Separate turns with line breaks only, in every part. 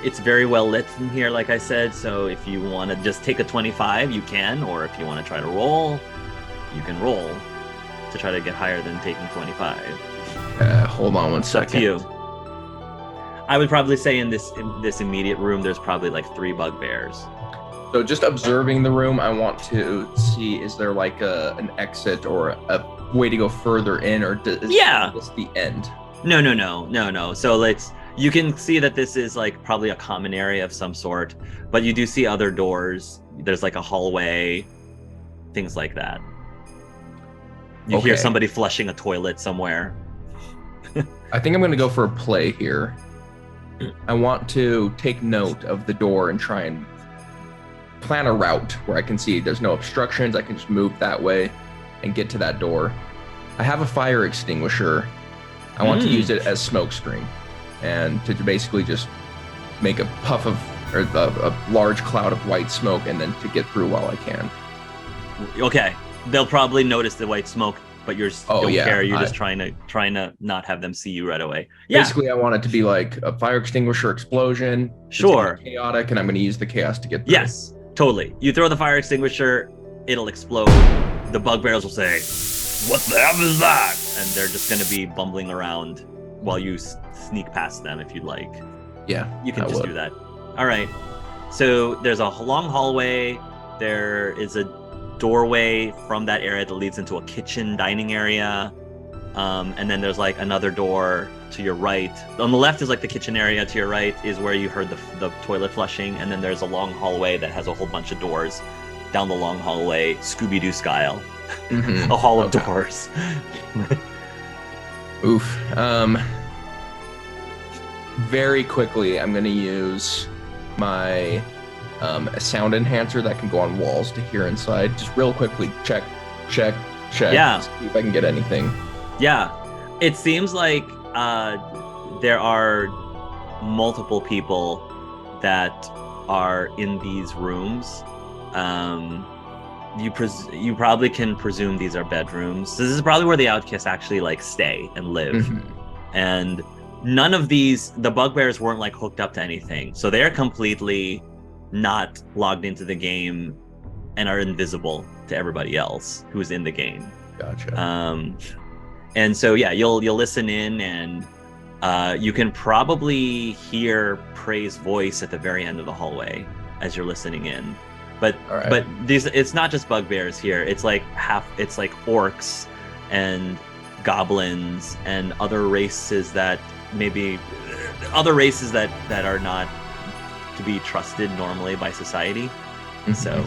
It's very well lit in here, like I said. So if you want to just take a 25, you can, or if you want to try to roll, you can roll to try to get higher than taking 25.
Hold on one
It's up to
second.
you. I would probably say in this immediate room, there's probably like 3 bugbears.
So just observing the room, I want to see, is there like an exit or a way to go further in, or is this the end?
No. So you can see that this is like probably a common area of some sort, but you do see other doors. There's like a hallway, things like that. You hear somebody flushing a toilet somewhere.
I think I'm going to go for a play here. I want to take note of the door and try and plan a route where I can see there's no obstructions. I can just move that way and get to that door. I have a fire extinguisher. I want to use it as smoke screen and to basically just make a puff of, or a large cloud of white smoke, and then to get through while I can.
Okay. They'll probably notice the white smoke, but you don't care. You're just trying to not have them see you right away. Yeah.
Basically, I want it to be like a fire extinguisher explosion.
Sure.
It's chaotic, and I'm going to use the chaos to get through.
Yes, totally. You throw the fire extinguisher, it'll explode. The bugbears will say, "What the hell is that?" And they're just going to be bumbling around while you sneak past them if you'd like.
Yeah,
you can just do that. All right. So there's a long hallway. There is a doorway from that area that leads into a kitchen dining area. And then there's like another door to your right. On the left is like the kitchen area. To your right is where you heard the toilet flushing. And then there's a long hallway that has a whole bunch of doors down the long hallway, Scooby-Doo style. A hall of doors.
Oof. Very quickly, I'm going to use my sound enhancer that can go on walls to hear inside. Just real quickly, check.
Yeah.
See if I can get anything.
Yeah. It seems like there are multiple people that are in these rooms. You probably can presume these are bedrooms. This is probably where the outcasts actually like stay and live. And none of the bugbears weren't like hooked up to anything. So they're completely not logged into the game and are invisible to everybody else who's in the game.
Gotcha.
And so, yeah, you'll listen in, and you can probably hear Prey's voice at the very end of the hallway as you're listening in. But it's not just bugbears here. It's like orcs and goblins and other races that are not to be trusted normally by society. So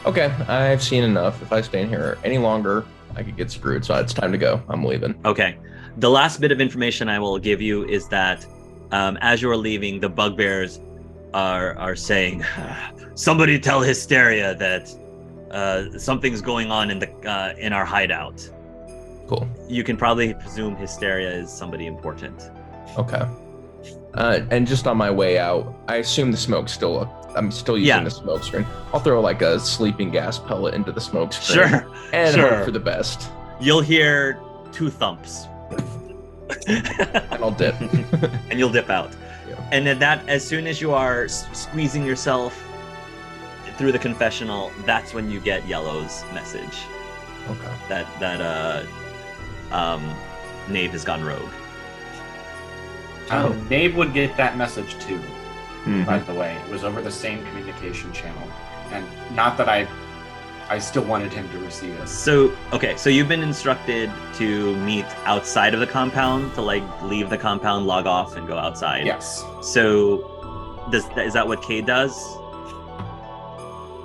okay, I've seen enough. If I stay in here any longer, I could get screwed. So it's time to go. I'm leaving.
Okay. The last bit of information I will give you is that as you are leaving, the bugbears are saying, "Somebody tell Hysteria that something's going on in our hideout."
Cool.
You can probably presume Hysteria is somebody important.
Okay. And just on my way out, I assume the smoke's I'm still using the smoke screen. I'll throw like a sleeping gas pellet into the smoke screen. And hope for the best.
You'll hear 2 thumps.
And I'll dip.
And you'll dip out. Yeah. And then as soon as you are squeezing yourself through the confessional, that's when you get Yellow's message.
Okay.
That Knave has gone rogue.
Knave would get that message too, by the way. It was over the same communication channel. And not that I still wanted him to receive it.
So you've been instructed to meet outside of the compound, to like leave the compound, log off, and go outside.
Yes.
So is that what Cade does?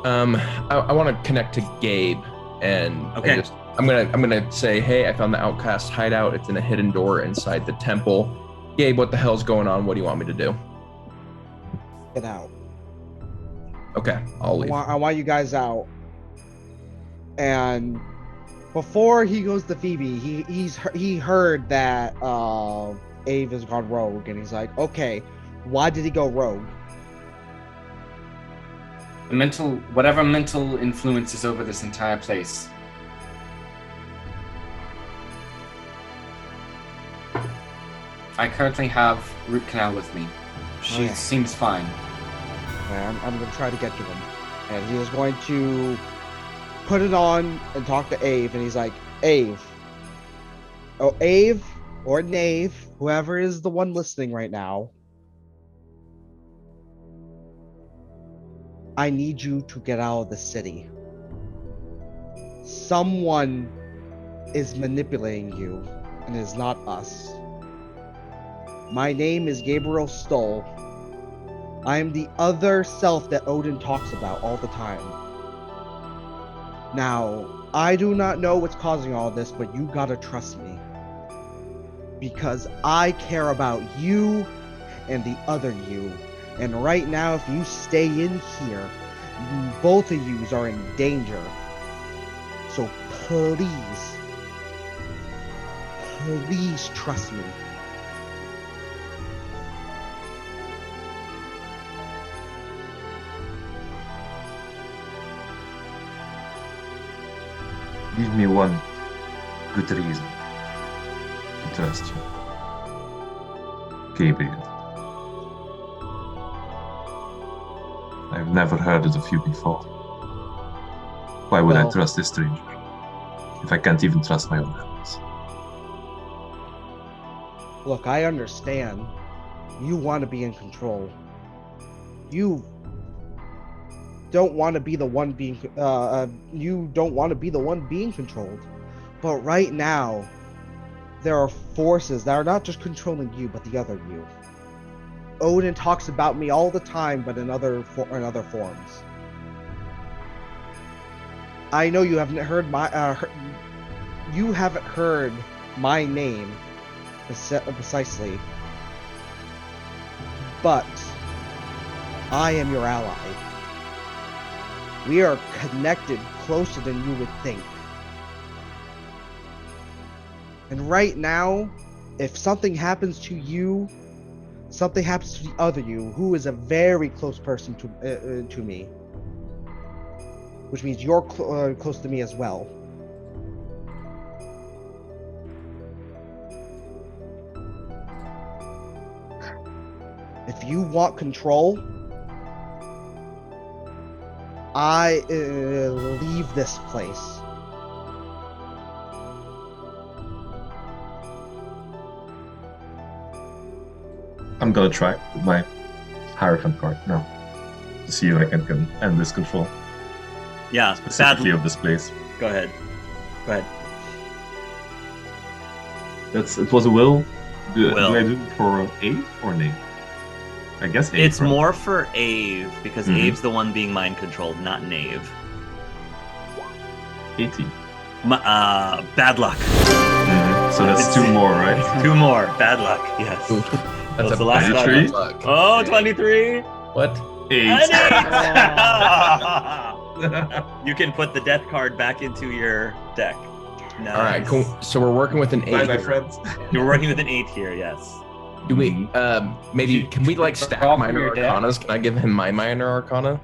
I want to connect to Gabe, and I'm gonna say, hey, I found the outcast hideout. It's in a hidden door inside the temple. Gabe, what the hell's going on? What do you want me to do?
Get out.
Okay, I'll leave.
I want you guys out. And before he goes to Phoebe, he heard that Ave has gone rogue, and he's like, okay, why did he go rogue?
Whatever mental influence is over this entire place. I currently have root canal with me. She
Okay.
seems fine.
I'm going to try to get to him. And he is going to put it on and talk to Ave. And he's like, Ave. Oh, Ave or Knave, whoever is the one listening right now. I need you to get out of the city. Someone is manipulating you, and it is not us. My name is Gabriel Stoll. I am the other self that Odin talks about all the time. Now, I do not know what's causing all this, but you gotta trust me. Because I care about you and the other you. And right now, if you stay in here, both of yous are in danger. So please, please trust me.
Give me one good reason to trust you. Gabriel. I've never heard of you before. Why would I
Well-
trust a stranger if I can't even trust my own hands?
Look, I understand. You want to be in control. You don't want to be the one being. You don't want to be the one being controlled. But right now, there are forces that are not just controlling you, but the other you. Odin talks about me all the time, but in other forms. I know you haven't heard you haven't heard my name precisely, but I am your ally. We are connected closer than you would think. And right now, if something happens to you, something happens to the other you, who is a very close person to me, which means you're close to me as well. If you want control, I leave this place.
I'm gonna try with my Hierophant card now to see if I can end this control,
Yeah,
specifically
sadly.
of this place.
Go ahead. Go ahead.
It was a will. Do
Will.
I do it for A or nay? I guess A.
It's
right?
more for Ave because
Mhm.
Ave's the one being mind controlled, not Knave.
80.
Bad luck.
So that's two more, right?
Two more. Bad luck. Yes.
Oof.
That's
That's
the
a
last
bad
one.
luck.
Oh, 23.
What?
8.
An 8. You can put the death card back into your deck. Nice.
All right, cool. So we're working with an
Bye,
8.
my friends.
You're working with an 8 here, yes.
Do we? Maybe can we like stack
Draw from
minor
your deck?
arcanas? Can I give him my minor arcana?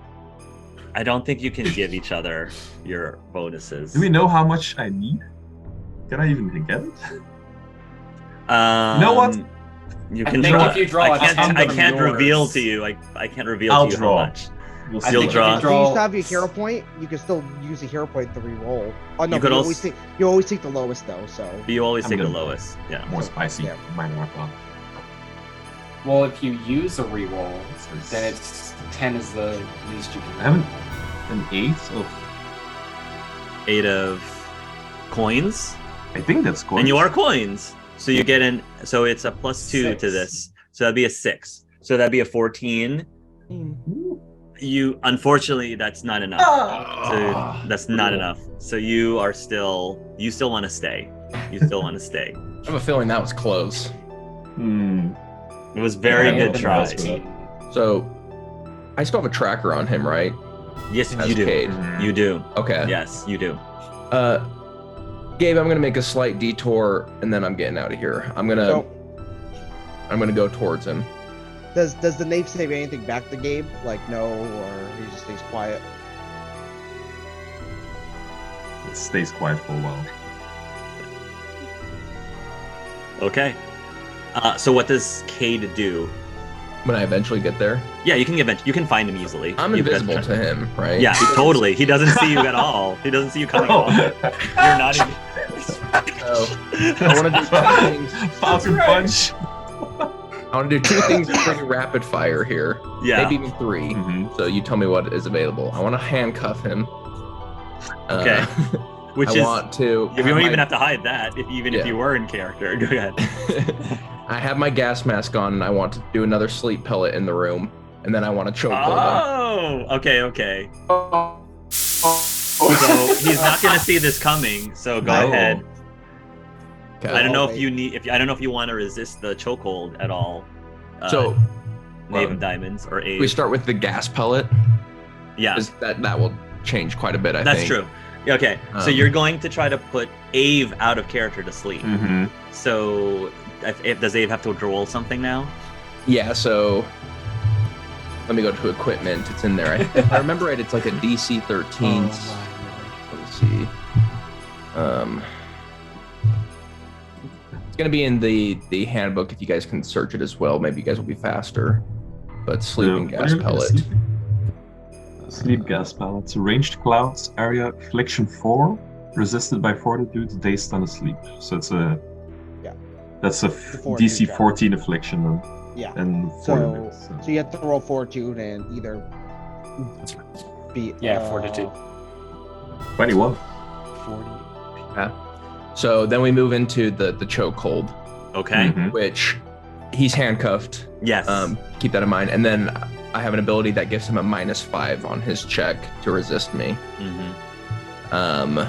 I don't think you can give each other your bonuses.
Do we know how much I need? Can I even get it?
You
know what?
You
I
can
think
draw.
if you draw
I
a
can't,
10
I
from
can't
yours-
reveal to you. I can't reveal
I'll
to you
draw.
how much.
We'll
I
see.
You'll
think if
draw.
you
If you
draw.
used to have your hero point, you can still use a hero point to re-roll. Oh no,
You
but
could
you always take the lowest though. So
But you always
I'm
take the
good.
lowest. Yeah.
More spicy.
Yeah.
Minor arcana.
Well, if you use a reroll,
So it's-
then it's 10 is the least you can.
I haven't an 8 of.
8 of coins,
I think that's cool.
and you are coins. So you get in. So it's a +2 to
6.
this. So that'd be a 6. So that'd be a 14. You unfortunately that's not enough. So that's not enough. So you still want to stay. You still want to stay.
I have a feeling that was close.
Hmm.
It was very
Yeah,
good
yeah,
try.
that's good.
So I still have a tracker on him, right?
Yes,
As
you do.
Cade.
You do.
Okay.
Yes, you do.
Gabe, I'm gonna make a slight detour and then I'm getting out of here. I'm gonna go towards him.
does the knave say anything back to Gabe? Like no, or he just stays quiet?
It stays quiet for a while.
Okay. So what does Cade do?
when I eventually get there.
Yeah, you can find him easily.
I'm
You've got
invisible to him, right?
Yeah, totally. He doesn't see you at all. He doesn't see you coming at all. You're not even.
I want to do two things.
Falcon punch.
I want to do two things pretty rapid fire here.
Yeah.
Maybe even three.
Mhm.
So you tell me what is available. I want to handcuff him.
Okay. Which
I
is.
want to.
You don't even have to hide that. If you were in character, go ahead.
I have my gas mask on, and I want to do another sleep pellet in the room, and then I want to choke hold him.
Oh, okay. So he's not going to see this coming. So go ahead.
Okay.
I don't know I don't know if you want to resist the chokehold at all.
So,
Knave of Diamonds or Ace.
we start with the gas pellet.
Yeah,
That will change quite a bit. I think
that's true. Okay, so you're going to try to put Ave out of character to sleep.
Mm-hmm.
So, does Ave have to roll something now?
Yeah. So let me go to equipment. It's in there. If I remember right, it's like a DC 13. Let's see. It's gonna be in the handbook if you guys can search it as well. Maybe you guys will be faster. But sleeping gas pellet.
Sleep gas pellets. Ranged clouds area affliction 4, resisted by fortitude, day stun asleep. So it's that's a DC 14 affliction then.
Yeah.
And
So you have to roll fortitude and either be
fortitude.
21.
40.
Yeah. So then we move into the chokehold,
Okay.
Mhm.
which he's handcuffed.
Yes.
Keep that in mind. And then I have an ability that gives him a -5 on his check to resist me.
Mhm.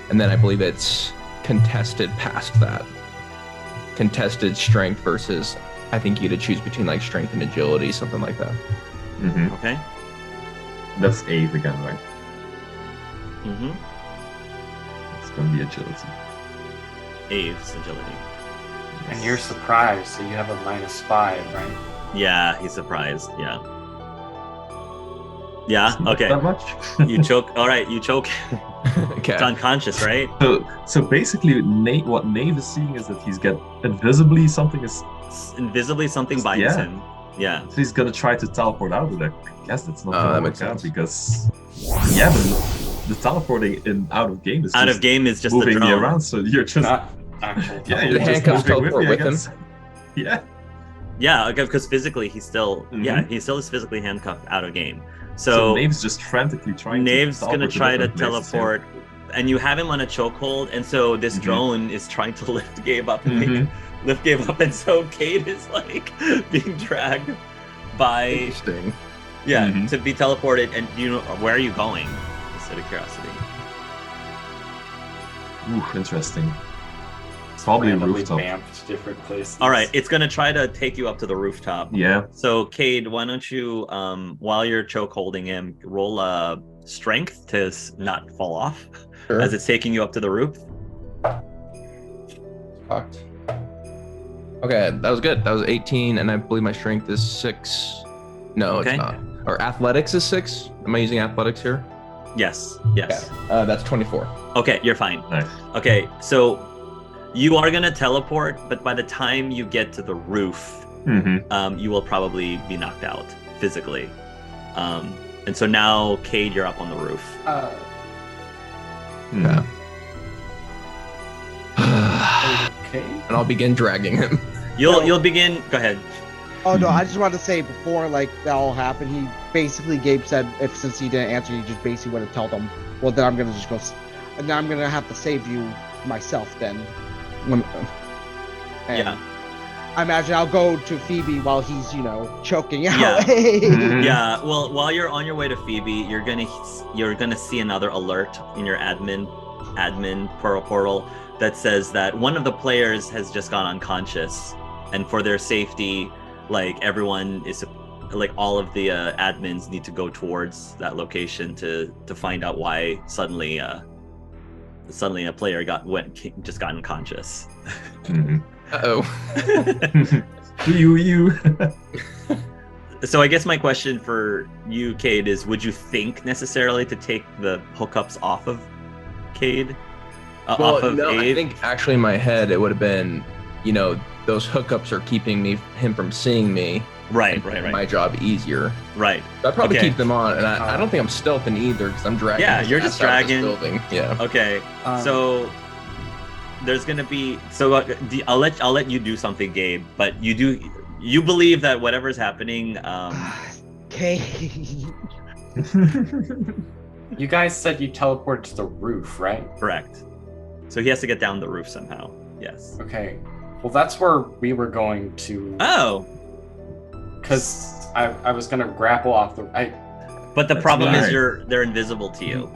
And then I believe it's contested past that. Contested strength versus, I think you had to choose between like strength and agility, something like that.
Mm-hmm.
Okay.
That's Ave again, right?
Mhm.
It's gonna be agility.
Ave's agility.
And you're surprised, so you have a -5, right?
Yeah, he's surprised. Yeah. Yeah.
It's not
Okay.
that much.
You choke. All right. You choke.
Okay.
It's unconscious, right?
So basically, what Nave is seeing is that he's got invisibly something is.
Invisibly, something binds
Yeah.
him. Yeah.
So he's gonna try to teleport out of there. I guess that's not
Oh,
gonna
that
work
makes
out
sense.
because but the teleporting in out of game is
Out
just
of game is just the
moving me
drone.
around. So you're just
Not actual.
yeah,
The
you're just
handcuffs
moving
teleport
me, I
with him?
guess. Yeah.
Yeah, because physically he's still. Yeah,
Mhm.
he still is physically handcuffed out of game.
So
So
Nave's just frantically trying.
Nave's
to
gonna
teleport
try to
different places, yeah.
teleport, and you have him on a chokehold, and so this
Mhm.
drone is trying to lift Gabe up and
Mhm.
lift Gabe up, and so Kate is like being dragged by
Interesting.
Mhm.
to be teleported. And where are you going? Just out of curiosity.
Ooh, interesting. Probably
Randomly
rooftop.
vamped different places.
All right, it's gonna try to take you up to the rooftop.
Yeah.
So, Cade, why don't you, while you're choke holding him, roll a strength to not fall off
Sure.
as it's taking you up to the roof?
Fucked. Okay, that was good. That was 18, and I believe my strength is 6. No,
Okay.
it's not. Or athletics is 6. Am I using athletics here?
Yes. Yes.
That's 24.
Okay, you're fine.
Nice.
Okay, so you are gonna teleport, but by the time you get to the roof,
Mm-hmm.
you will probably be knocked out physically. And so now, Cade, you're up on the roof.
Yeah.
Okay.
And I'll begin dragging him.
You'll begin. Go ahead.
Oh no,
Mhm.
I just wanted to say before like that all happened, he basically Gabe said since he didn't answer, he just basically would have told him, well then I'm gonna just go, and then I'm gonna have to save you myself then. And
Yeah.
I imagine I'll go to Phoebe while he's choking out.
Yeah.
Mhm.
Yeah. Well, while you're on your way to Phoebe, you're gonna see another alert in your admin portal that says that one of the players has just gone unconscious, and for their safety, like everyone is, like all of the admins need to go towards that location to find out why suddenly a player just got unconscious.
Mhm.
Uh-oh.
You.
So I guess my question for you, Cade, is would you think necessarily to take the hookups off of Cade? Off of
no, I
Ave?
think actually in my head it would have been, those hookups are keeping him from seeing me.
Right.
My job easier.
Right.
So I'd probably
Okay.
keep them on, and I don't think I'm stealthing either because I'm dragging.
Yeah,
his
you're
ass
just
out of this
dragging.
building. Yeah.
Okay. So there's gonna be I'll let you do something, Gabe. But you believe that whatever's happening.
Okay.
You guys said you teleported to the roof, right?
Correct. So he has to get down the roof somehow. Yes.
Okay. Well, that's where we were going to.
Oh.
Because I was gonna grapple off the.
But the problem is
weird.
they're invisible to you.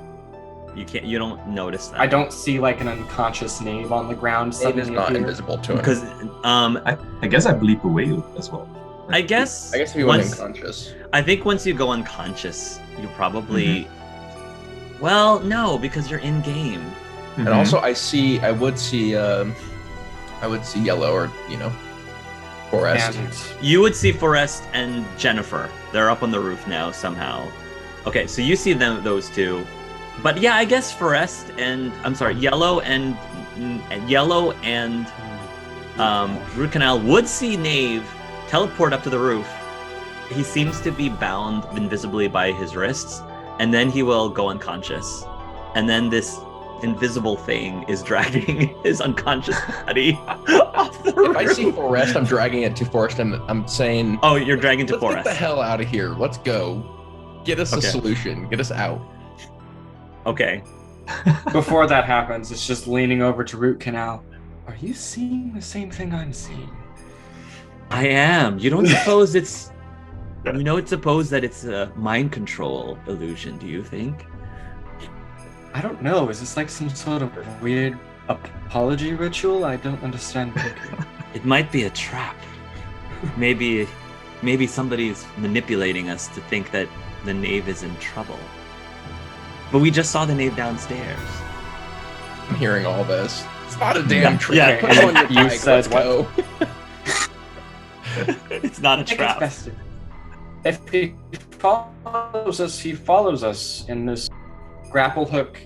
You don't notice that.
I don't see like an unconscious Knave on the ground.
It is
Suddenly
not
appear.
invisible to him.
because
I guess I bleep away as well.
I guess
if you went unconscious.
I think once you go unconscious, you probably. Well, no, because you're in game.
And also, I would see Yellow or Forrest.
And
You would see Forrest and Jennifer. They're up on the roof now somehow. Okay, so you see those two. But yeah, I guess Forrest and Yellow and Root Canal would see Knave teleport up to the roof. He seems to be bound invisibly by his wrists, and then he will go unconscious. And then this invisible thing is dragging his unconscious body off the roof.
If I see Forrest, I'm dragging it to Forrest, and I'm saying,
"Oh, you're dragging to Forrest.
Get the hell out of here. Let's go. Get us a solution. Get us out."
Okay.
before that happens, it's just leaning over to Root Canal. Are you seeing the same thing I'm seeing?
I am. You don't suppose it's... You don't suppose that it's a mind control illusion, do you think?
I don't know. Is this like some sort of weird apology ritual? I don't understand.
It might be a trap. Maybe somebody's manipulating us to think that the Knave is in trouble. But we just saw the Knave downstairs.
I'm hearing all this. It's not a damn trick.
Yeah,
Put it on your
you
bike.
said
Let's go.
It's not a
I think
trap.
it's best if he follows us, he follows us in this grapple hook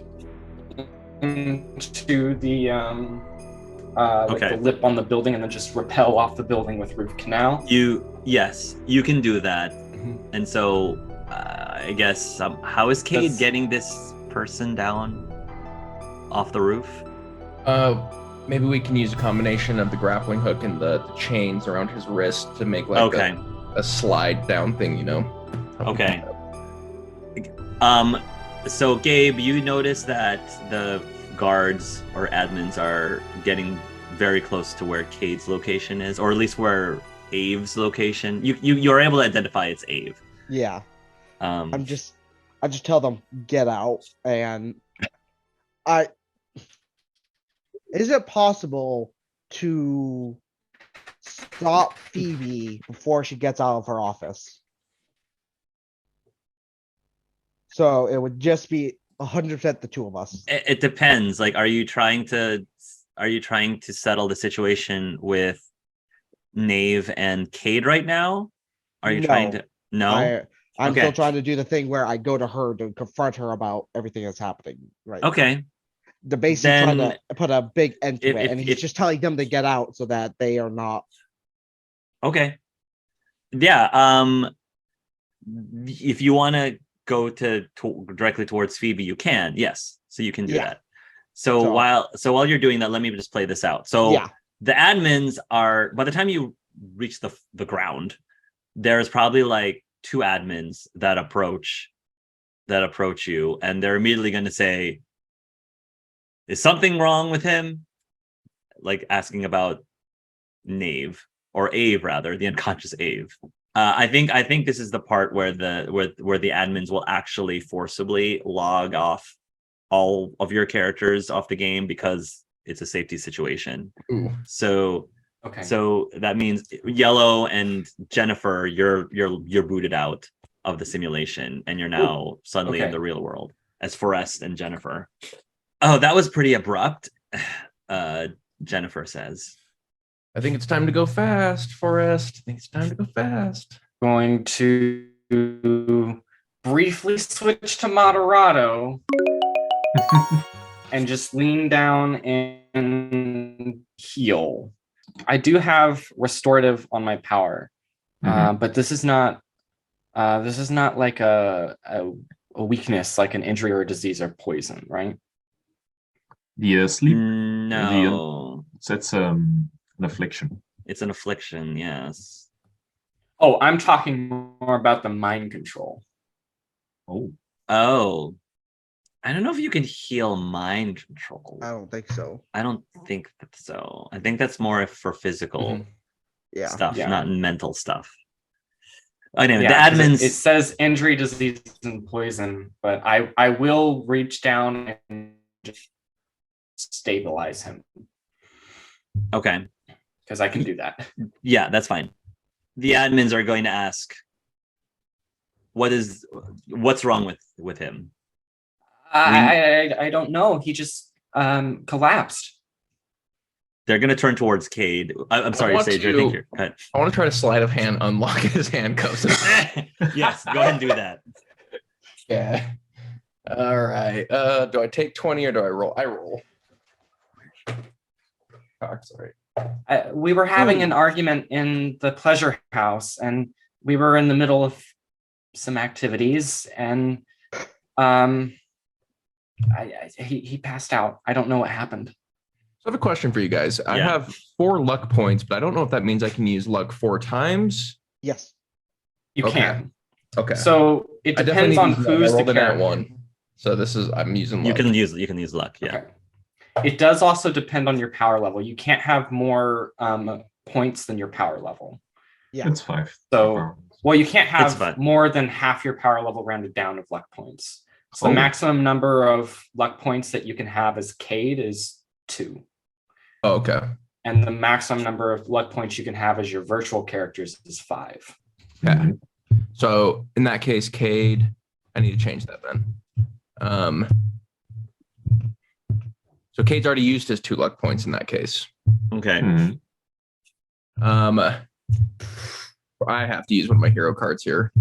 into the the lip on the building, and then just rappel off the building with Roof Canal.
Yes, you can do that. And so, I guess, how is Cade getting this person down off the roof?
Maybe we can use a combination of the grappling hook and the chains around his wrist to make like a slide down thing,
Okay. So Gabe, you notice that the guards or admins are getting very close to where Cade's location is, or at least where Ave's location. You're able to identify it's Ave.
Yeah. I just tell them get out, and is it possible to stop Phoebe before she gets out of her office? So it would just be 100% the two of us.
It depends. Like, are you trying to settle the situation with Knave and Cade right now? Are you trying to? No.
I'm still trying to do the thing where I go to her to confront her about everything that's happening. Right.
Okay.
They're basically trying to put a big end to it, and he's just telling them to get out so that they are not.
Okay. Yeah. If you want to go directly towards Phoebe, you can. Yes. So you can do that. So while you're doing that, let me just play this out. So the admins are, by the time you reach the ground, there's probably like two admins that approach you, and they're immediately going to say, is something wrong with him? Like asking about Knave, or Ave rather, the unconscious Ave. I think this is the part where the admins will actually forcibly log off all of your characters off the game because it's a safety situation.
Ooh.
So that means Yellow and Jennifer, you're booted out of the simulation, and you're now suddenly in the real world as Forrest and Jennifer. Oh, that was pretty abrupt. Jennifer says,
I think it's time to go fast, Forrest. I think it's time to go fast.
Going to briefly switch to Moderato and just lean down and heal. I do have restorative on my power. But this is not like a weakness, like an injury or a disease or poison, right?
The sleep.
No.
That's an affliction.
It's an affliction, yes.
Oh, I'm talking more about the mind control.
Oh. I don't know if you can heal mind control.
I don't think so.
I don't think so. I think that's more for physical stuff, not mental stuff. Anyway, the admins.
It says injury, disease, and poison, but I will reach down and just stabilize him.
Okay.
Because I can do that.
Yeah, that's fine. The admins are going to ask, what's wrong with him?
I don't know. He just collapsed.
They're going to turn towards Cade. I'm sorry, Sage. I think you're cut.
I want to try to sleight of hand unlock his handcuffs.
Yes, go ahead and do that.
Yeah. All right. Do I take 20 or do I roll? I roll. Oh, sorry.
We were having an argument in the pleasure house, and we were in the middle of some activities, and he passed out. I don't know what happened.
So I have a question for you guys. I have 4 luck points, but I don't know if that means I can use luck 4 times.
Yes.
You can.
Okay.
So it depends on who's the character.
One. So this is I'm using luck.
You can use luck, yeah.
Okay. It does also depend on your power level. You can't have more points than your power level.
Yeah.
It's 5.
So you can't have more than half your power level rounded down of luck points. So the maximum number of luck points that you can have as Cade is 2.
Oh, okay.
And the maximum number of luck points you can have as your virtual characters is 5.
Yeah. So in that case, Cade, I need to change that then. So Cade's already used his 2 luck points in that case.
Okay.
I have to use one of my hero cards here.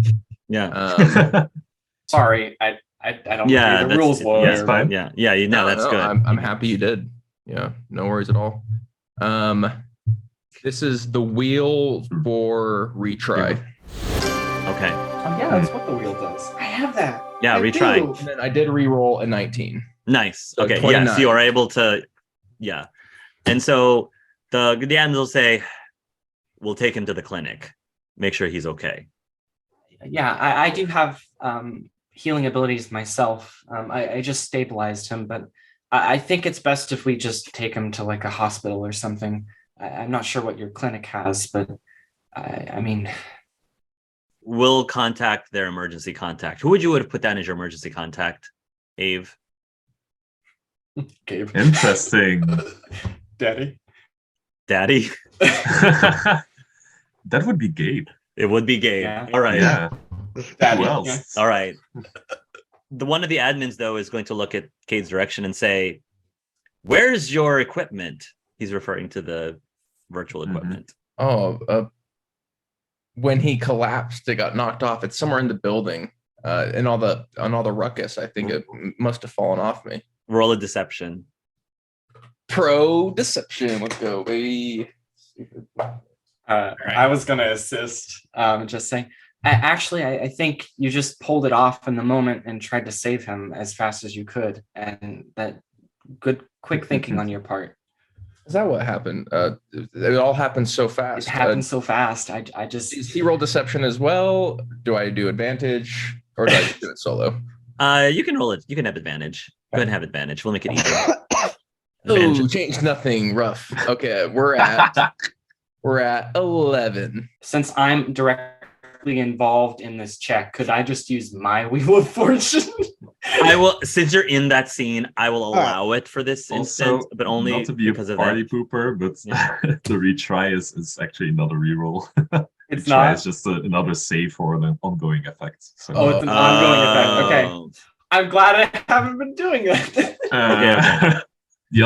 Yeah.
Sorry, I don't know the rules.
Yeah, fine. Yeah, that's good.
I'm happy you did. Yeah, no worries at all. This is the wheel for retry.
Okay.
Oh yeah, that's what the wheel does. I have that.
Yeah, retry.
And then I did re-roll a 19.
Nice.
So
okay.
29.
Yes, you are able to. Yeah, and so the admins will say, "We'll take him to the clinic. Make sure he's okay."
Yeah, I do have healing abilities myself. I just stabilized him, but I think it's best if we just take him to like a hospital or something. I'm not sure what your clinic has, but I mean,
we'll contact their emergency contact. Who would you have put down as your emergency contact? Ave.
Gabe.
Interesting.
Daddy.
That would be Gabe.
It would be Gabe.
Yeah.
All right.
Yeah.
Daddy.
Who else?
All right. One of the admins, though, is going to look at Cade's direction and say, "Where's your equipment?" He's referring to the virtual equipment.
When he collapsed, it got knocked off. It's somewhere in the building. And all the ruckus, I think it must have fallen off me.
Roll a deception.
Pro deception. Let's go, baby.
I was gonna assist. Just saying. I think you just pulled it off in the moment and tried to save him as fast as you could, and that quick thinking on your part.
Is that what happened? It all happened so fast.
It happened so fast. I just.
Is he roll deception as well? Do I do advantage, or do I just do it solo?
You can roll it. You can have advantage. Go ahead and have advantage. We'll make it easier.
Oh, change nothing. Rough. Okay, we're at 11.
Since I'm directly involved in this check, could I just use my Wheel of Fortune?
I will. Since you're in that scene, I will allow it for this instance, but only
not to be
because of
party
that.
pooper, but the retry is actually not a reroll.
It's
retry
not.
It's just another save for an ongoing effect. So.
It's an ongoing effect. Okay. I'm glad I haven't been doing it.
Okay.
The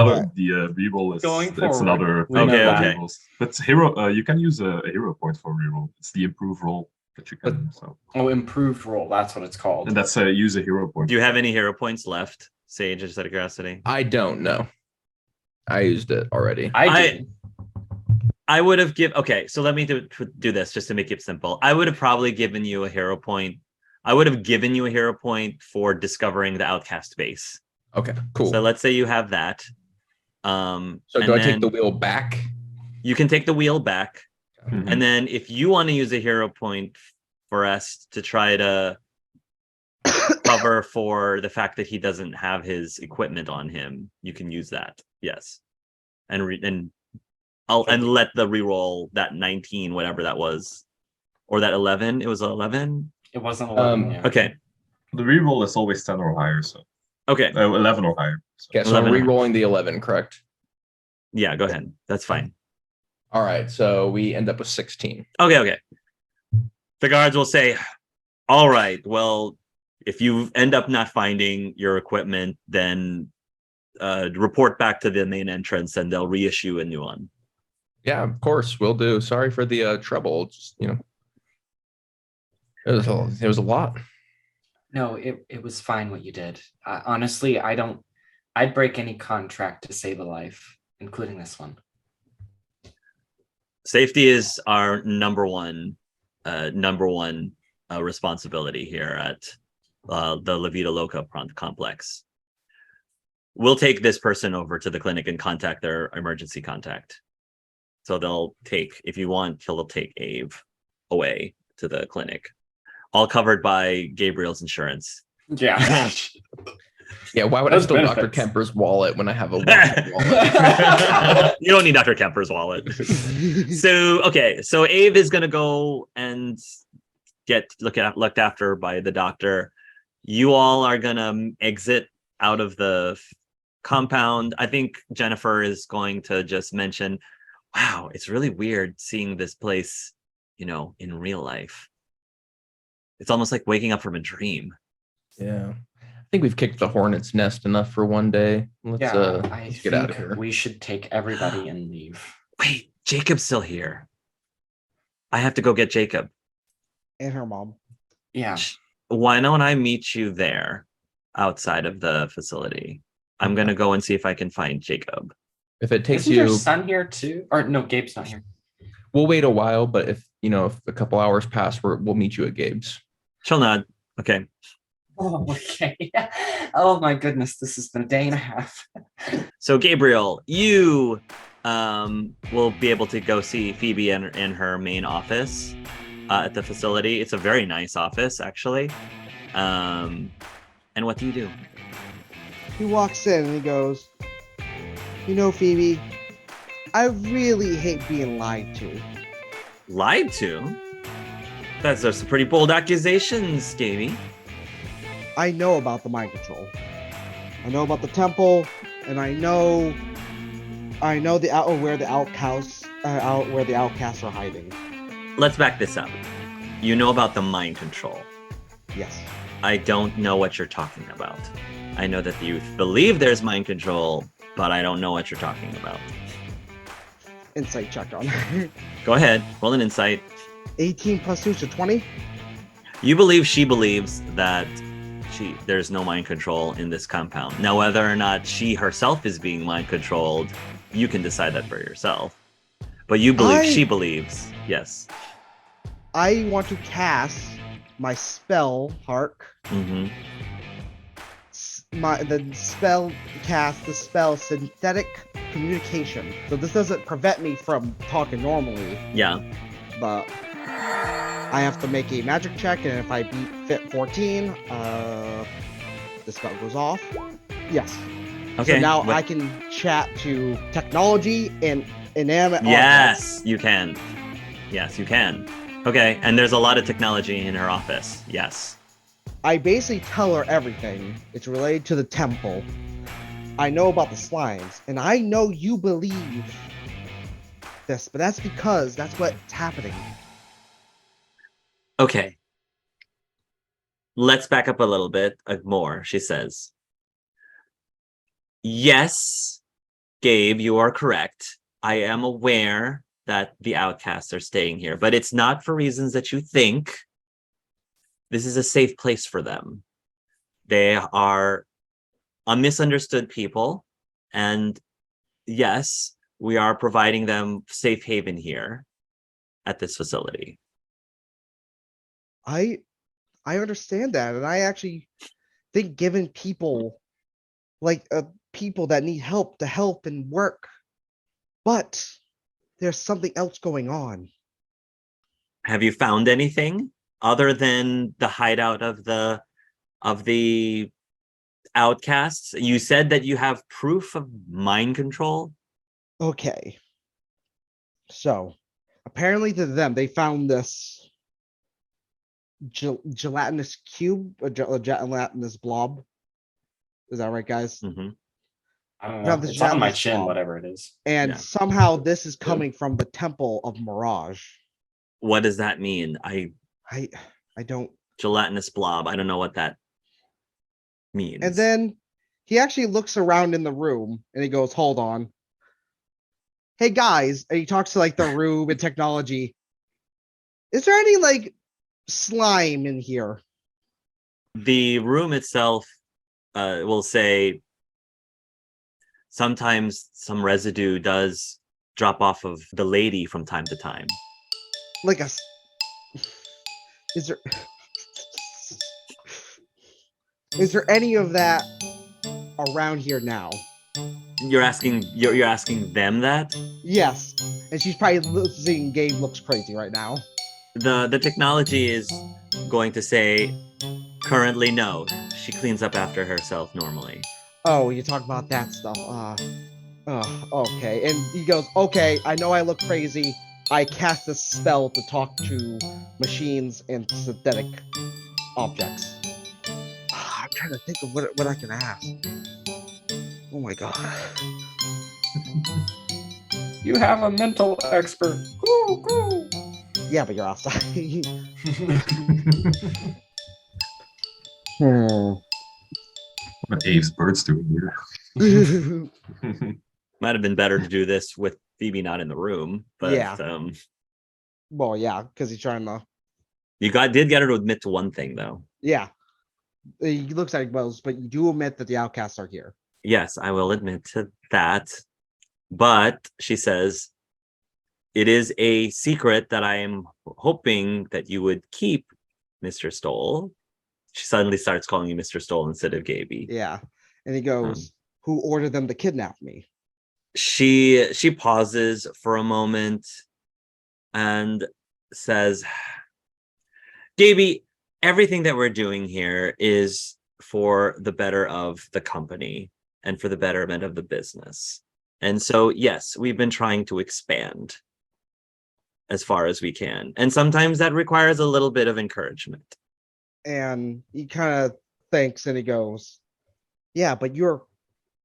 reroll is
Going
it's
forward.
another.
Okay.
But hero, you can use a hero point for reroll. It's the improve roll that you can.
Improved roll. That's what it's called.
And that's use a hero point.
Do you have any hero points left, Sage? Just out of curiosity.
I don't know. I used it already.
I
I would have okay, so let me do this just to make it simple. I would have probably given you a hero point. I would have given you a hero point for discovering the outcast base.
Okay, cool.
So let's say you have that.
So do I take the wheel back?
You can take the wheel back.
Mhm.
And then if you want to use a hero point for us to try to cover for the fact that he doesn't have his equipment on him, you can use that. Yes. And let the reroll that 19, whatever that was. Or that 11. It was 11.
It wasn't 11. Yeah.
Okay.
The reroll is always 10 or higher, so
Okay.
11 or higher. So.
Okay, so I'm
11.
re-rolling the 11, correct?
Yeah, go ahead. That's fine.
All right, so we end up with 16.
Okay. The guards will say, all right, well, if you end up not finding your equipment, then report back to the main entrance and they'll reissue a new one.
Yeah, of course, will do. Sorry for the trouble. Just, it was a lot.
No, it was fine what you did. Honestly, I'd break any contract to save a life, including this one.
Safety is our number one responsibility here at the La Vida Loca complex. We'll take this person over to the clinic and contact their emergency contact. So they'll take, if you want, they'll take Ave away to the clinic. All covered by Gabriel's insurance.
Yeah.
Yeah, why would I
Those
steal Dr.
benefits.
Kemper's wallet when I have a wallet?
You don't need Dr. Kemper's wallet. So Ave is gonna go and get looked after by the doctor. You all are gonna exit out of the compound. I think Jennifer is going to just mention, wow, it's really weird seeing this place, in real life. It's almost like waking up from a dream.
Yeah. I think we've kicked the hornet's nest enough for one day. Let's get out of here.
We should take everybody and leave.
Wait, Jacob's still here. I have to go get Jacob.
And her mom.
Yeah.
Why don't I meet you there outside of the facility? I'm going to go and see if I can find Jacob.
If it takes
Isn't
you...
your son here too? Or no, Gabe's not here.
We'll wait a while, but if a couple hours pass, we'll meet you at Gabe's.
She'll nod. Okay.
Oh, okay. Oh my goodness, this has been a day and a half.
So Gabriel, you will be able to go see Phoebe in her main office at the facility. It's a very nice office, actually. And what do you do?
He walks in and he goes, Phoebe, I really hate being lied to.
Lied to? That's some pretty bold accusations, Gaby.
I know about the mind control. I know about the temple, and I know where the outcasts are hiding.
Let's back this up. You know about the mind control.
Yes.
I don't know what you're talking about. I know that you believe there's mind control, but I don't know what you're talking about.
Insight check on her.
Go ahead, roll an insight.
18 plus 2 to 20.
You believe she believes that there's no mind control in this compound. Now, whether or not she herself is being mind controlled, you can decide that for yourself. But you believe she believes, yes.
I want to cast my spell, Hark.
Mm-hmm.
The spell Synthetic Communication. So this doesn't prevent me from talking normally.
Yeah.
But I have to make a magic check, and if I beat fit 14, the spell goes off. Yes.
Okay.
So now I can chat to technology and inanimate objects.
Yes, you can. Yes, you can. Okay, and there's a lot of technology in her office. Yes.
I basically tell her everything. It's related to the temple. I know about the slimes, and I know you believe this, but that's because that's what's happening.
Okay. Let's back up a little bit more, she says. Yes, Gabe, you are correct. I am aware that the outcasts are staying here, but it's not for reasons that you think. This is a safe place for them. They are a misunderstood people, and yes, we are providing them safe haven here at this facility.
I understand that, and I actually think giving people people that need help to help and work, but there's something else going on.
Have you found anything other than the hideout of the outcasts? You said that you have proof of mind control.
Okay. So, apparently to them, they found this gelatinous cube, a gelatinous blob. Is that right, guys?
Mm-hmm.
I don't
Found
know.
this
It's on my
gelatinous
chin,
blob.
whatever it is.
And
Yeah.
somehow this is coming from the Temple of Mirage.
What does that mean?
I don't.
Gelatinous blob. I don't know what that means.
And then he actually looks around in the room and he goes, "Hold on. Hey guys," and he talks to like the room and technology. Is there any like slime in here?
The room itself will say sometimes some residue does drop off of the lady from time to time.
Like is there any of that around here now?
You're asking them that?
Yes. And she's probably seeing Gabe looks crazy right now.
The technology is going to say currently no. She cleans up after herself normally.
Oh, you talk about that stuff. Okay. And he goes, "Okay, I know I look crazy. I cast a spell to talk to machines and synthetic objects." I'm trying to think of what I can ask. Oh my god.
You have a mental expert.
Yeah, but you're outside.
What Abe's birds doing here?
Might have been better to do this with Phoebe not in the room, but
Yeah. Well, yeah, because he's trying to.
you did get her to admit to one thing though.
Yeah. He looks like Wells, but you do admit that the outcasts are here.
Yes, I will admit to that. But she says, it is a secret that I am hoping that you would keep, Mr. Stoll. She suddenly starts calling you Mr. Stoll instead of Gaby.
Yeah. And he goes, "Who ordered them to kidnap me?"
She pauses for a moment and says, Gaby, everything that we're doing here is for the better of the company and for the betterment of the business. And so, yes, we've been trying to expand as far as we can. And sometimes that requires a little bit of encouragement.
And he kind of thinks and he goes, "Yeah, but you're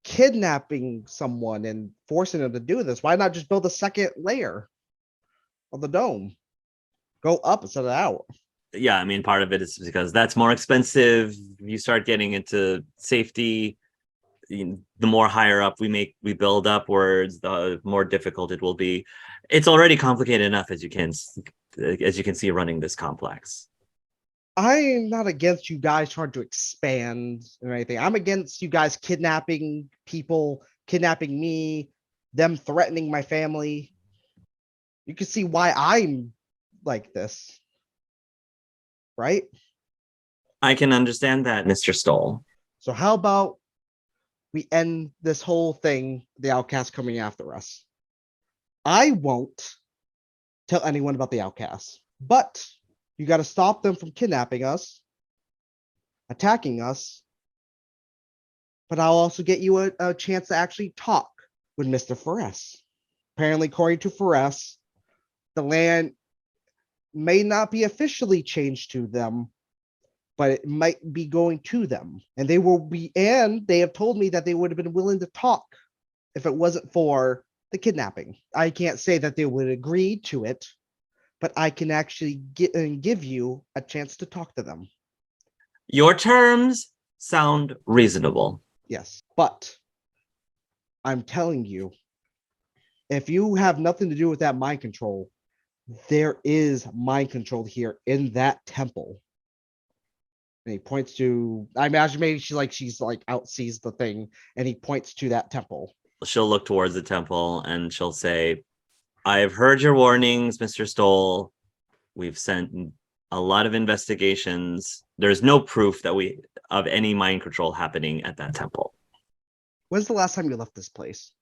kidnapping someone and forcing them to do this. Why not just build a second layer of the dome? Go up instead of out."
Yeah, I mean, part of it is because that's more expensive. You start getting into safety. The more higher up we build upwards, the more difficult it will be. It's already complicated enough as you can see running this complex.
I'm not against you guys trying to expand or anything. I'm against you guys kidnapping people, kidnapping me, them threatening my family. You can see why I'm like this, right?
I can understand that, Mr. Stoll.
So how about we end this whole thing, the outcast coming after us? I won't tell anyone about the outcasts, but you got to stop them from kidnapping us, attacking us. But I'll also get you a chance to actually talk with Mr. Ferres. Apparently, according to Ferres, the land may not be officially changed to them, but it might be going to them. And they have told me that they would have been willing to talk if it wasn't for the kidnapping. I can't say that they would agree to it, but I can actually give you a chance to talk to them.
Your terms sound reasonable.
Yes, but I'm telling you, if you have nothing to do with that mind control, there is mind control here in that temple. And he points to, I imagine maybe she's like outsees the thing, and he points to that temple.
she'll look towards the temple and she'll say, I've heard your warnings, Mr. Stoll. We've sent a lot of investigations. There's no proof that we of any mind control happening at that temple.
When's the last time you left this place?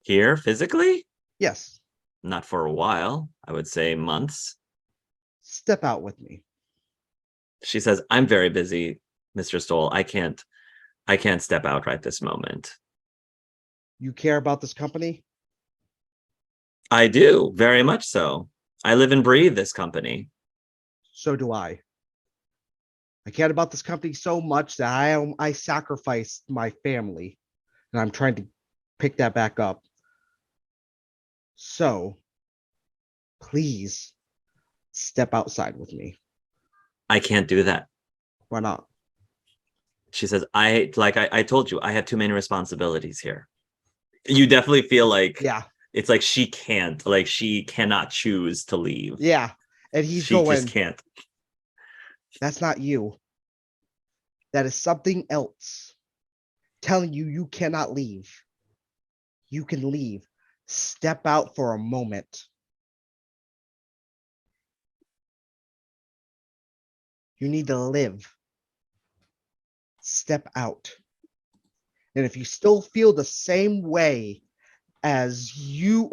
Here, physically?
Yes.
Not for a while. I would say months.
Step out with me.
She says, I'm very busy, Mr. Stoll. I can't step out right this moment.
You care about this company?
I do, very much so. I live and breathe this company.
So do I. I care about this company so much that I sacrificed my family, and I'm trying to pick that back up. So, please step outside with me.
I can't do that.
Why not?
She says, I told you, I have too many responsibilities here. You definitely feel like
Yeah.
It's like she cannot choose to leave.
Yeah. And he's
she
going,
just can't.
That's not you. That is something else. Telling you cannot leave. You can leave. Step out for a moment. You need to live. Step out. And if you still feel the same way as you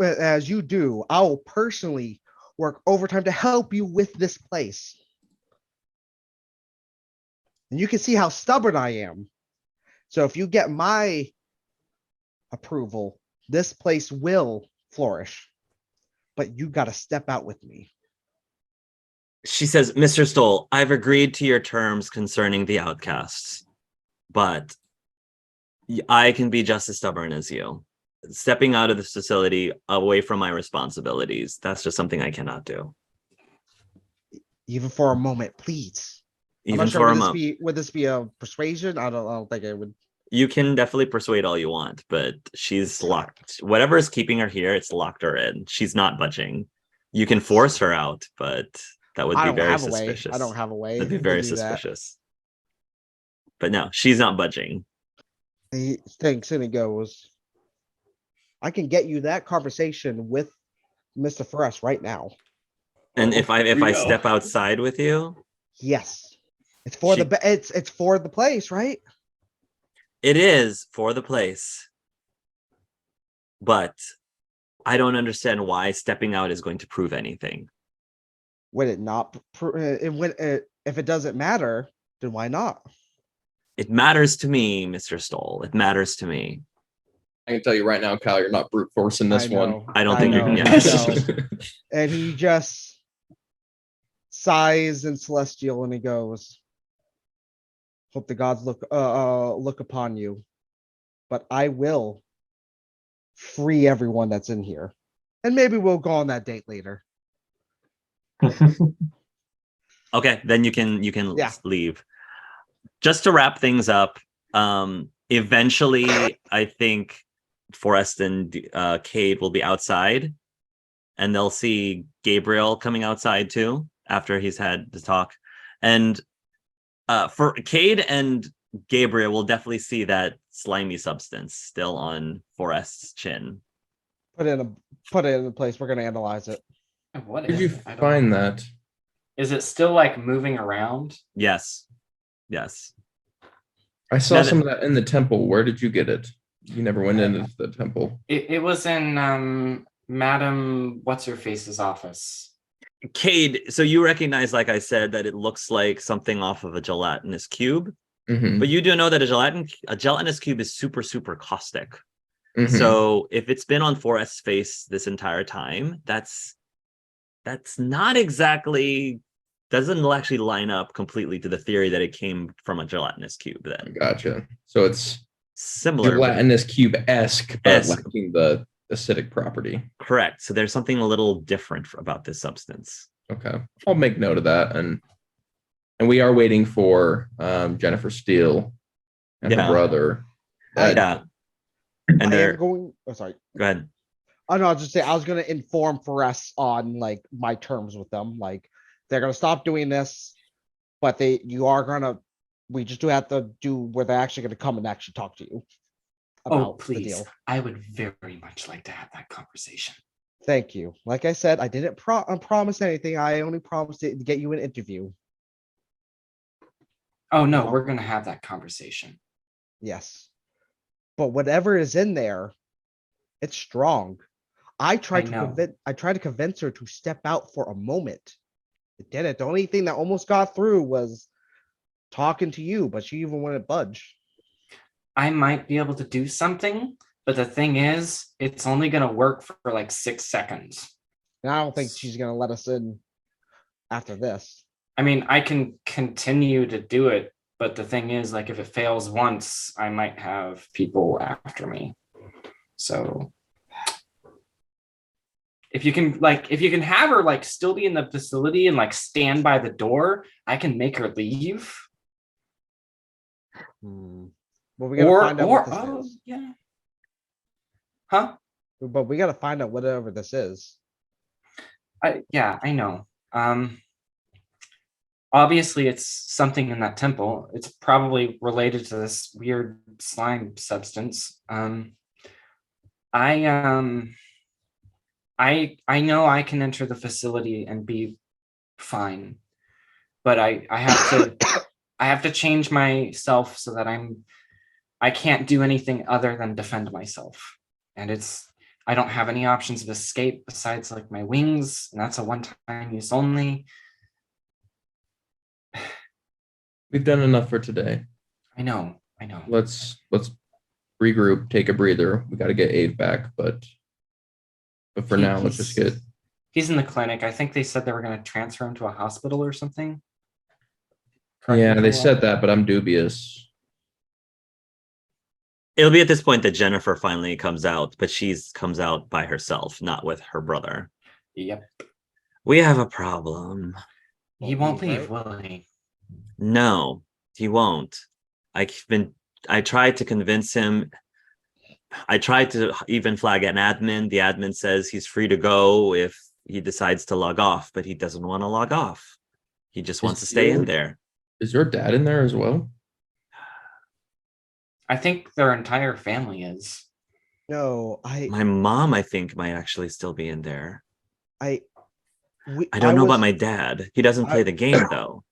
do, I will personally work overtime to help you with this place. And you can see how stubborn I am. So if you get my approval, this place will flourish. But you got to step out with me.
She says, Mr. Stoll, I've agreed to your terms concerning the outcasts, but I can be just as stubborn as you. Stepping out of this facility away from my responsibilities, that's just something I cannot do.
Even for a moment, please.
Even
I'm not sure,
for a moment.
Would this be a persuasion? I don't think it would.
You can definitely persuade all you want, but she's locked. Whatever is keeping her here, it's locked her in. She's not budging. You can force her out, but that would be very suspicious.
I don't have a way.
That'd be very suspicious. But no, she's not budging.
He thinks and he goes, I can get you that conversation with Mr. Ferris right now.
And if I step outside with you,
yes, it's for it's for the place, right?
It is for the place, but I don't understand why stepping out is going to prove anything.
Would it not? If it doesn't matter, then why not?
It matters to me, Mr. Stoll. It matters to me.
I can tell you right now, Kyle, you're not brute forcing this one.
I don't think you're.
Yeah. And he just sighs in celestial and he goes, hope the gods look upon you, but I will free everyone that's in here, and maybe we'll go on that date later.
Okay, then you can leave. Just to wrap things up, eventually I think Forrest and Cade will be outside, and they'll see Gabriel coming outside too after he's had the talk. And for Cade and Gabriel, will definitely see that slimy substance still on Forrest's chin.
Put it in a place. We're gonna analyze it.
What
did you find that?
Is it still like moving around?
Yes.
I saw some of that in the temple. Where did you get it? You never went into the temple.
It was in Madam What's-Her-Face's office.
Cade, so you recognize, like I said, that it looks like something off of a gelatinous cube.
Mm-hmm.
But you do know that a gelatinous cube is super, super caustic.
Mm-hmm.
So if it's been on Forrest's face this entire time, that's not exactly, doesn't actually line up completely to the theory that it came from a gelatinous cube then.
Gotcha. So it's
similar.
Gelatinous cube-esque, but lacking the acidic property.
Correct. So there's something a little different about this substance.
Okay. I'll make note of that. And we are waiting for Jennifer Steele and her brother.
And they're
going. Oh, sorry.
Go ahead.
Oh no, I was just saying I was gonna inform Forrest on like my terms with them. Like they're gonna stop doing this, but we just do have to do where they're actually gonna come and actually talk to you. about the
please.
deal.
I would very much like to have that conversation.
Thank you. Like I said, I didn't promise anything. I only promised to get you an interview.
Oh no, we're gonna have that conversation.
Yes. But whatever is in there, it's strong. I tried to convince her to step out for a moment. It didn't. The only thing that almost got through was talking to you, but she even wouldn't budge.
I might be able to do something, but the thing is, it's only gonna work for like 6 seconds.
And I don't think she's gonna let us in after this.
I mean, I can continue to do it, but the thing is, like, if it fails once, I might have people after me. So if you can have her like still be in the facility and like stand by the door, I can make her leave.
Well, we gotta find out what this is.
Yeah. Huh?
But we gotta find out whatever this is.
Yeah, I know. Obviously it's something in that temple. It's probably related to this weird slime substance. I know I can enter the facility and be fine, but I have to change myself so that I can't do anything other than defend myself. And I don't have any options of escape besides like my wings, and that's a one-time use only.
We've done enough for today.
I know.
Let's regroup, take a breather. We got to get Ave back, but for now, let's just get.
He's in the clinic. I think they said they were going to transfer him to a hospital or something.
Yeah, they said that, but I'm dubious.
It'll be at this point that Jennifer finally comes out, but comes out by herself, not with her brother.
Yep.
We have a problem.
He won't leave, will he?
No, he won't. I tried to convince him. I tried to even flag an admin. The admin says he's free to go if he decides to log off, but he doesn't want to log off. He just wants to stay in there.
Is your dad in there as well?
I think their entire family is.
No,
my mom, I think, might actually still be in there.
I
don't know about my dad. He doesn't play the game though.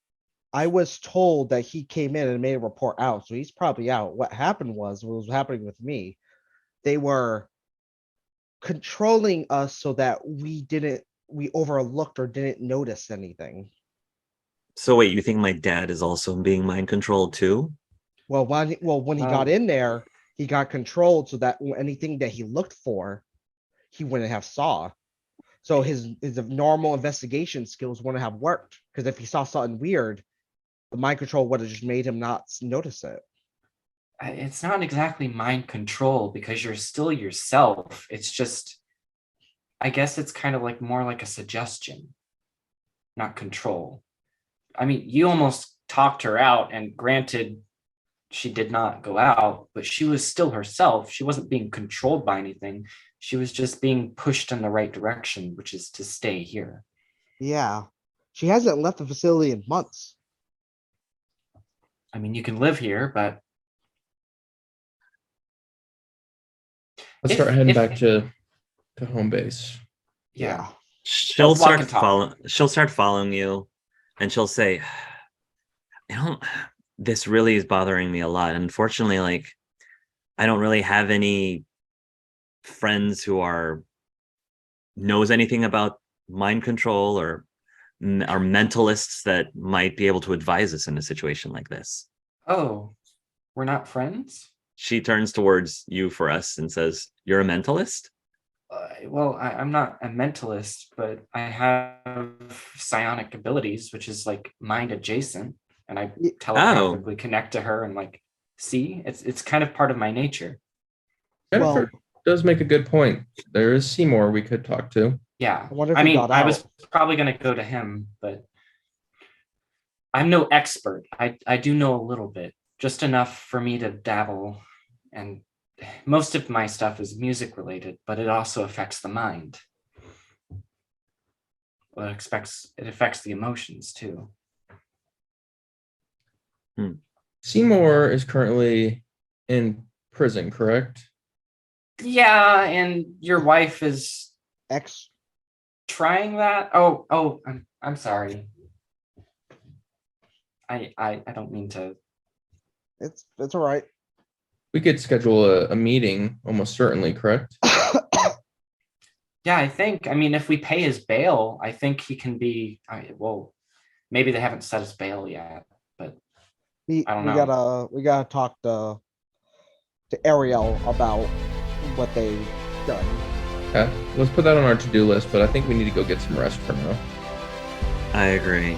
I was told that he came in and made a report out, so he's probably out. What was happening with me. They were controlling us so that we overlooked or didn't notice anything.
So wait, you think my dad is also being mind controlled too?
Well, when he got in there, he got controlled so that anything that he looked for, he wouldn't have saw. So his normal investigation skills wouldn't have worked, because if he saw something weird, the mind control would have just made him not notice it.
It's not exactly mind control because you're still yourself. It's just, I guess it's kind of like more like a suggestion, not control. I mean, you almost talked her out, and granted, she did not go out, but she was still herself. She wasn't being controlled by anything. She was just being pushed in the right direction, which is to stay here.
Yeah. She hasn't left the facility in months.
I mean, you can live here, but
let's start heading back to home base.
Yeah.
She'll start following you, and she'll say, this really is bothering me a lot. Unfortunately, like, I don't really have any friends who knows anything about mind control or are mentalists that might be able to advise us in a situation like this.
Oh, we're not friends?
She turns towards you for us and says, "You're a mentalist?"
Well, I'm not a mentalist, but I have psionic abilities, which is like mind adjacent, and I telepathically connect to her and like see. It's kind of part of my nature.
Jennifer does make a good point. There is Seymour we could talk to.
Yeah, I mean, I was probably going to go to him, but I'm no expert. I do know a little bit, just enough for me to dabble, and most of my stuff is music related, but it also affects the mind. Well, it affects the emotions too.
Seymour is currently in prison, correct?
Yeah, and your wife is
X.
trying that. Oh, I'm sorry. I don't mean to.
It's all right.
We could schedule a meeting, almost certainly, correct?
Yeah, I think. I mean, if we pay his bail, I think he can be. Well, maybe they haven't set his bail yet, but
we
I don't
we
know.
gotta talk to Ariel about what they've done.
Okay, let's put that on our to-do list, but I think we need to go get some rest for now.
I agree.